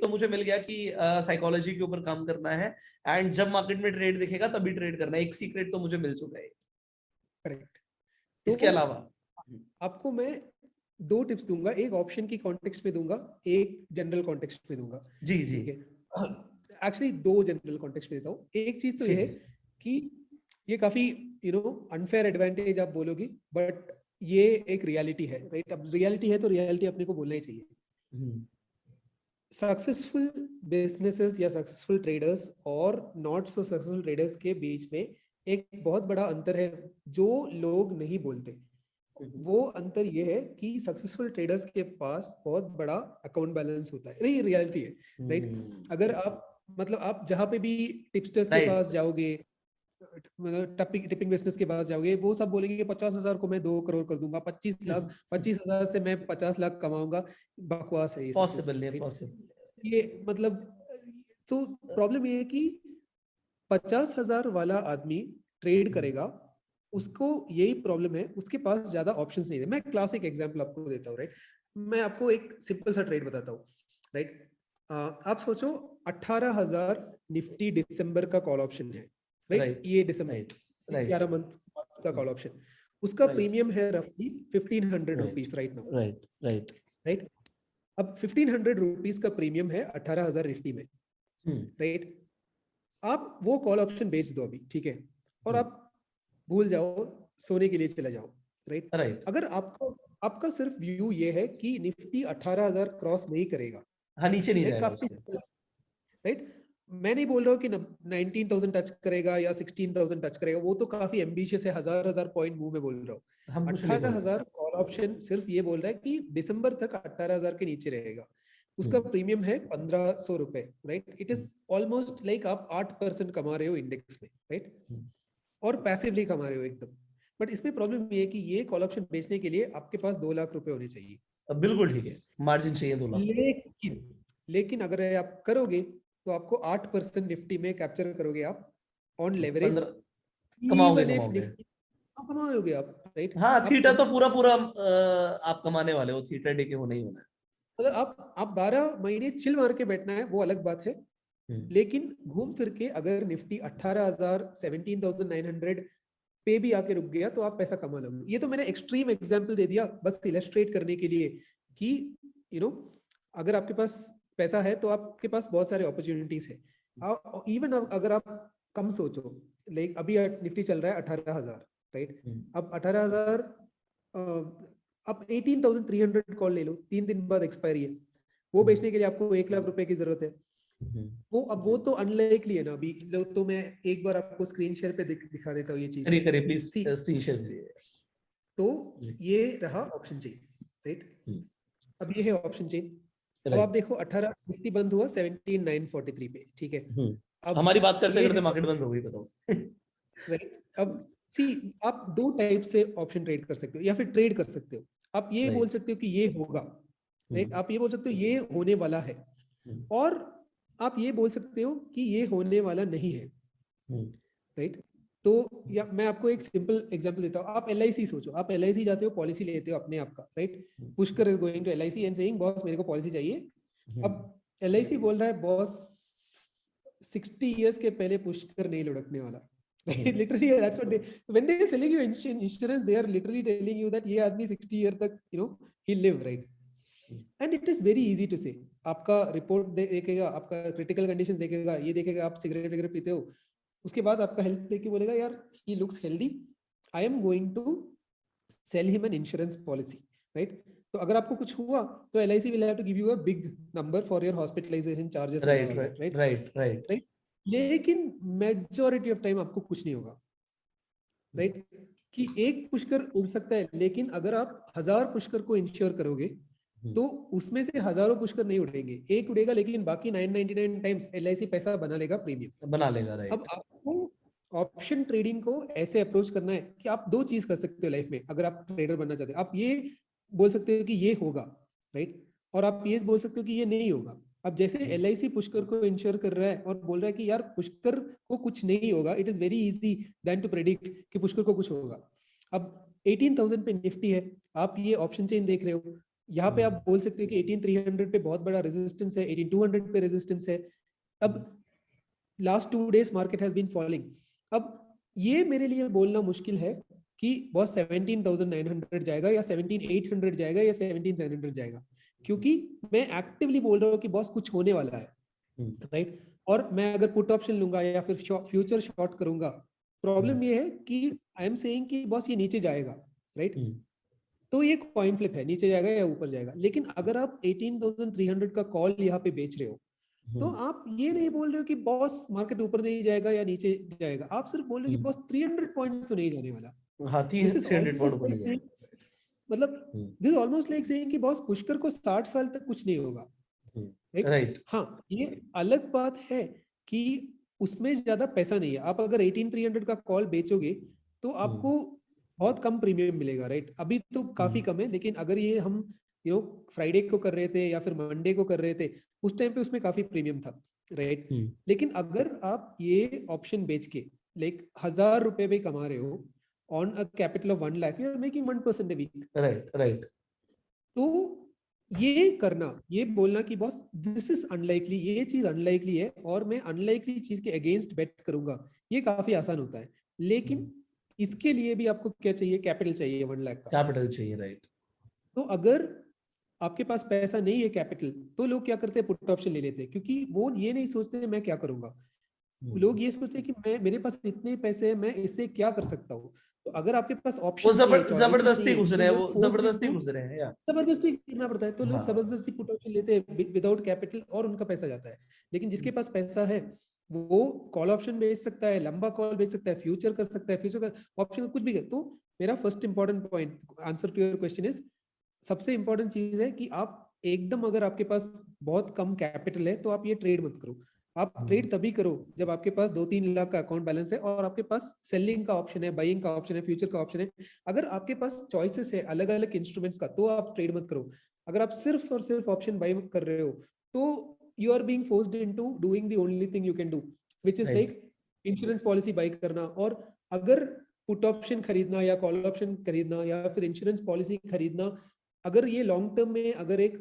तो मुझे मिल गया कि साइकोलॉजी के ऊपर काम करना है, एंड जब मार्केट में ट्रेड दिखेगा तभी ट्रेड करना है। एक सीक्रेट तो मुझे मिल चुका है। करेक्ट। इसके अलावा आपको मैं 2 टिप्स दूंगा, एक ऑप्शन की कॉन्टेक्स्ट में दूंगा, एक जनरल कॉन्टेक्स्ट में दूंगा। जी जी ठीक है, एक्चुअली 2 जनरल कॉन्टेक्स्ट में देता हूँ। एक चीज तो ये है कि ये काफी अनफेयर एडवांटेज आप बोलोगे, बट ये एक रियलिटी है, राइट? अब रियलिटी है तो रियलिटी अपने को बोलना ही चाहिए। सक्सेसफुल बिजनेसेस या सक्सेसफुल ट्रेडर्स और नॉट सो सक्सेसफुल ट्रेडर्स के बीच में एक बहुत बड़ा अंतर है जो लोग नहीं बोलते। वो अंतर ये है कि सक्सेसफुल ट्रेडर्स के पास बहुत बड़ा अकाउंट बैलेंस होता है। ये रियलिटी है, राइट? अगर आप मतलब आप जहां पे भी टिपस्टर्स के पास जाओगे, मतलब टिपिंग बिजनेस के पास जाओगे, वो सब बोलेंगे कि 50,000 को मैं 2 करोड़ कर दूंगा, 25,000 से मैं 50 लाख कमाऊंगा। बकवास है ये सब। पॉसिबल है, पॉसिबल। ये मतलब तो प्रॉब्लम ये है कि 50,000 वाला आदमी ट्रेड करेगा, उसको यही प्रॉब्लम है, उसके पास ज्यादा ऑप्शंस नहीं है। मैं क्लासिक एग्जांपल आपको देता हूँ, राइट? मैं आपको एक सिंपल सा ट्रेड बताता हूँ, राइट? आप सोचो 18,000 निफ्टी दिसंबर का कॉल ऑप्शन है, राइट? ये दिसंबर 11 मंथ का कॉल ऑप्शन, उसका प्रीमियम है रफली 1500 रुपीज राइट नाउ, राइट? अब 1500 रुपीज का प्रीमियम है 18,000 निफ्टी में, राइट? आप वो कॉल ऑप्शन बेच दो अभी, ठीक है, और आप भूल जाओ, सोने के लिए चले जाओ, राइट? अगर आपको आपका सिर्फ व्यू ये है कि निफ्टी 18,000 क्रॉस नहीं करेगा, हाँ, नीचे नहीं जाएगा, राइट? मैं नहीं बोल रहा हूँ कि 19,000 टच करेगा या 16,000 टच करेगा, वो तो काफी एम्बिशियस है, हजार पॉइंट मुंह में बोल रहा हूँ। 18,000 कॉल ऑप्शन सिर्फ ये बोल रहा है कि दिसंबर तक 18,000 के नीचे रहेगा, उसका प्रीमियम है 1,500 रुपए, right? It is almost like आप 8% कमा रहे हो इंडेक्स में, राइट? और पैसिवली कमा रहे हो एकदम। बट इसमें प्रॉब्लम ये है कि ये कॉल ऑप्शन बेचने के लिए आपके पास 2 लाख रुपए होने चाहिए। बिल्कुल ठीक है, मार्जिन चाहिए 2 लाख। लेकिन अगर आप करोगे तो आपको 8% निफ्टी में कैप्चर करोगे आप ऑन लेवरेज, कमाओगे आप, राइट? हाँ, थीटा तो पूरा आप कमाने वाले हो, थीटा डे के होना ही होना है। अगर आप 12 महीने चिल मार के बैठना है वो अलग बात है, लेकिन घूम फिर के अगर निफ्टी 18,000 17,900 पे भी आके रुक गया तो आप पैसा कमा लोगे। ये तो मैंने एक्सट्रीम एग्जांपल दे दिया बस इलस्ट्रेट करने के लिए कि अगर आपके पास पैसा है तो आपके पास बहुत सारे अपॉर्चुनिटीज है। इवन अगर आप कम सोचो, लाइक अभी निफ्टी चल रहा है 18,000, राइट? अब 18,000 अब 18,300 कॉल ले लो, 3 दिन बाद एक्सपायरी है, वो बेचने के लिए आपको 1 लाख रुपए की जरूरत है। वो तो अनलाइकली है ना। अभी तो मैं एक बार आपको स्क्रीन शेयर पे दिखा देता हूँ ये चीज। करिए प्लीज, स्क्रीन शेयर करिए। तो ये रहा ऑप्शन चेन, राइट? अब ये है ऑप्शन चेन। अब आप देखो 18 निफ्टी बंद हुआ 17,943 पे, ठीक है? अब हमारी बात करते करते मार्केट बंद हो गई, बताओ, राइट? अब सी आप 2 टाइप से ऑप्शन ट्रेड कर सकते हो या फिर ट्रेड कर सकते हो। आप ये बोल सकते हो कि ये होगा, राइट? आप ये बोल सकते हो ये होने वाला है, और आप ये बोल सकते हो कि ये होने वाला नहीं है, राइट? तो या मैं आपको एक सिंपल एग्जांपल देता हूँ। आप LIC सोचो, आप LIC जाते हो, पॉलिसी लेते हो अपने आप का, right? Pushkar is going to LIC and saying boss मेरे को पॉलिसी चाहिए। अब LIC बोल रहा है बॉस 60 इयर्स के पहले पुष्कर नहीं लुढ़कने वाला, right? Literally that's what when they are selling you insurance, they are literally telling you that ये आदमी 60 ईयर तक he'll live, right? And it is very easy to say. आपका रिपोर्ट देखेगा, आपका क्रिटिकल कंडीशन देखेगा, ये देखेगा आप सिगरेट वगैरह पीते हो, उसके बाद आपका हेल्थ देख के बोलेगा यार he looks healthy, I am going to sell him an insurance policy, right? तो अगर आपको कुछ हुआ तो LIC will have to give you a big number for your hospitalization charges, right? लेकिन मेजॉरिटी ऑफ टाइम आपको कुछ नहीं होगा, राइट? कि एक पुष्कर उड़ सकता है, लेकिन अगर आप 1000 पुष्कर को इंश्योर करोगे तो उसमें से हजारों पुष्कर नहीं उड़ेंगे, एक उड़ेगा, लेकिन बाकी 999 टाइम्स LIC पैसा बना लेगा, प्रीमियम बना लेगा, राइट? अब आपको ऑप्शन ट्रेडिंग को ऐसे अप्रोच करना है कि आप 2 चीज कर सकते हो लाइफ में अगर आप ट्रेडर बनना चाहते हो। आप ये बोल सकते हो कि ये होगा, राइट? और आप ये बोल सकते हो कि ये नहीं होगा। अब जैसे LIC पुष्कर को इंश्योर कर रहा है और बोल रहा है कि यार पुष्कर को कुछ नहीं होगा, it is very easy then to predict कि पुष्कर को कुछ होगा। अब 18,000 पे निफ्टी है, आप ये ऑप्शन चेन देख रहे हो, यहाँ पे आप बोल सकते हो कि 18,300 पे बहुत बड़ा रेजिस्टेंस है, 18,200 पे रेजिस्टेंस है। अब last 2 days market has been falling. अब ये मेरे लिए बोलना मुश्किल है कि बॉस 17,900 जाएगा या 17,800 जाएगा या 17,700 जाएगा, क्योंकि मैं एक्टिवली बोल रहा हूँ कि बॉस कुछ होने वाला है, राइट। और मैं अगर पुट ऑप्शन लूंगा या फिर फ्यूचर शॉर्ट करूंगा, प्रॉब्लम ये है कि आई एम सेइंग कि बॉस ये नीचे जाएगा, राइट। तो ये कॉइन फ्लिप है, नीचे जाएगा या ऊपर जाएगा। लेकिन अगर आप 18,300 का कॉल यहाँ पे बेच रहे हो, तो आप ये नहीं बोल रहे हो कि बॉस मार्केट ऊपर नहीं जाएगा या नीचे जाएगा, आप सिर्फ बोल रहे हो कि बॉस 300 पॉइंट्स तो नहीं जाने वाला। हाँ, 300 पॉइंट ऊपर नहीं जाएगा। मतलब दिस ऑलमोस्ट लाइक सेइंग कि बॉस पुष्कर को 60 साल तक कुछ नहीं होगा, राइट। हाँ, ये अलग बात है कि उसमें ज्यादा पैसा नहीं है। आप अगर 18,300 का कॉल बेचोगे तो आपको बहुत कम प्रीमियम मिलेगा, राइट। अभी तो काफी कम है, लेकिन अगर ये हम फ्राइडे को कर रहे थे या फिर मंडे को कर रहे थे, उस टाइम पे उसमें काफी प्रीमियम था, राइट। लेकिन अगर आप ये ऑप्शन बेच के लाइक 1,000 रुपए भी कमा रहे हो on a capital of 1 lakh, you are making 1% a week, right. तो ये करना, ये बोलना कि बॉस दिस इज अनलाइकली, ये चीज अनलाइकली है और मैं अनलाइकली चीज के अगेंस्ट बेट करूंगा, ये काफी आसान होता है। लेकिन इसके लिए भी आपको क्या चाहिए? कैपिटल चाहिए 1 लाख का। कैपिटल चाहिए, राइट। तो अगर आपके पास पैसा नहीं है कैपिटल, तो लोग क्या करते हैं? पुट ऑप्शन ले लेते हैं, क्योंकि वो ये नहीं सोचते मैं क्या करूंगा। लोग ये सोचते हैं कि मेरे पास इतने पैसे हैं, मैं इससे क्या कर सकता हूँ। तो अगर आपके पास ऑप्शन जबरदस्ती घुस रहे हैं, वो जबरदस्ती घुस रहे हैं या जबरदस्ती करना पड़ता है, तो लोग जबरदस्ती पुट ऑप्शन लेते हैं विदाउट कैपिटल और उनका पैसा जाता है। लेकिन जिसके पास पैसा है वो कॉल ऑप्शन बेच सकता है, लंबा कॉल बेच सकता है, फ्यूचर कर सकता है, फ्यूचर का ऑप्शन कुछ भी कर। तो मेरा first important point, answer to your question is, सबसे इंपॉर्टेंट चीज है कि आप एकदम, अगर आपके पास बहुत कम कैपिटल है तो आप ये ट्रेड मत करो। आप ट्रेड तभी करो जब आपके पास 2-3 लाख का अकाउंट बैलेंस है और आपके पास सेलिंग का ऑप्शन है, बाइंग का ऑप्शन है, फ्यूचर का ऑप्शन है। अगर आपके पास चॉइसेस है अलग अलग इंस्ट्रूमेंट्स का, तो आप ट्रेड मत करो। अगर आप सिर्फ और सिर्फ ऑप्शन बाई कर रहे हो, तो you are being forced into doing the only thing you can do, which is like insurance policy buy करना। और अगर पुट ऑप्शन खरीदना या कॉल ऑप्शन खरीदना या फिर इंश्योरेंस पॉलिसी खरीदना, अगर ये लॉन्ग टर्म में अगर एक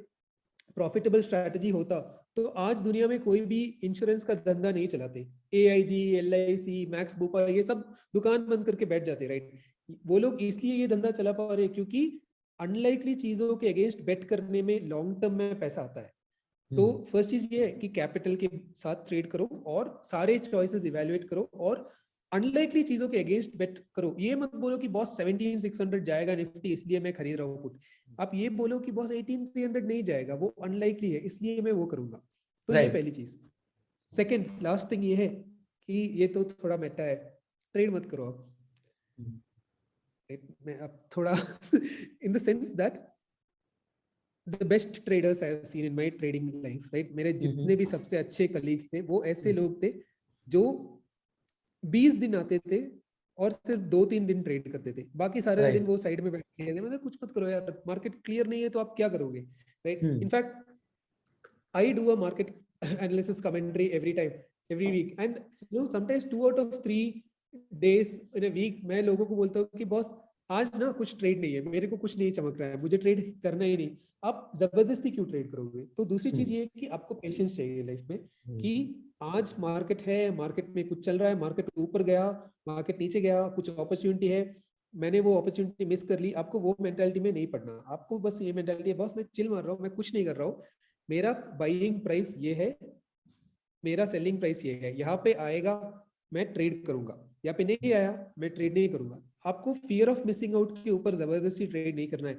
प्रॉफिटेबल स्ट्रैटेजी होता, तो आज दुनिया में कोई भी इंश्योरेंस का धंधा नहीं चलाते। AIG, LIC, मैक्स बूपा, ये सब दुकान बंद करके बैठ जाते, राइट। वो लोग इसलिए ये धंधा चला पा रहे क्योंकि अनलाइकली चीजों के अगेंस्ट बेट करने में लॉन्ग टर्म में पैसा आता है। तो फर्स्ट चीज ये है कि कैपिटल के साथ ट्रेड करो और सारे चॉइसेस इवेल्युएट करो और अनलाइकली चीजों के अगेंस्ट बेट करो। ये मत बोलो कि बॉस 17,600 जाएगा निफ्टी इसलिए मैं खरीद रहा हूँ पुट। आप ये बोलो कि बॉस 18,300 नहीं जाएगा, वो अनलाइकली है इसलिए मैं वो करूंगा। तो ये पहली चीज। सेकंड, लास्ट थिंग ये है कि ये तो थोड़ा मेटा है, ट्रेड मत करो आप। मैं अब थोड़ा in the sense that the best traders I have seen in my trading life, right? मेरे जितने भी सबसे अच्छे कलीग्स थे वो ऐसे लोग थे जो 20 दिन आते थे और सिर्फ 2-3 दिन ट्रेड करते थे, बाकी सारे दिन वो साइड में बैठे थे। मतलब कुछ मत करो यार, मार्केट क्लियर नहीं है तो आप क्या करोगे, right? In fact I do a market analysis commentary every week, and sometimes 2 out of 3 days in a week मैं लोगों को बोलता हूँ कि बॉस आज ना कुछ ट्रेड नहीं है, मेरे को कुछ नहीं चमक रहा है, मुझे ट्रेड करना ही नहीं। आप जबरदस्ती क्यों ट्रेड करोगे? तो दूसरी चीज ये है कि आपको पेशेंस चाहिए लाइफ में, कि आज मार्केट है, मार्केट में कुछ चल रहा है, मार्केट ऊपर गया, मार्केट नीचे गया, कुछ अपॉर्चुनिटी है, मैंने वो अपॉर्चुनिटी मिस कर ली। आपको वो मेंटालिटी में नहीं पड़ना, आपको बस ये मेंटालिटी है, बॉस मैं चिल मार रहा हूँ, मैं कुछ नहीं कर रहा हूँ, मेरा बाइंग प्राइस ये है, मेरा सेलिंग प्राइस ये है, यहाँ पे आएगा मैं ट्रेड करूंगा, यहाँ पे नहीं आया मैं ट्रेड नहीं करूंगा। आपको फियर ऑफ मिसिंग आउट के ऊपर जबरदस्ती ट्रेड नहीं करना है।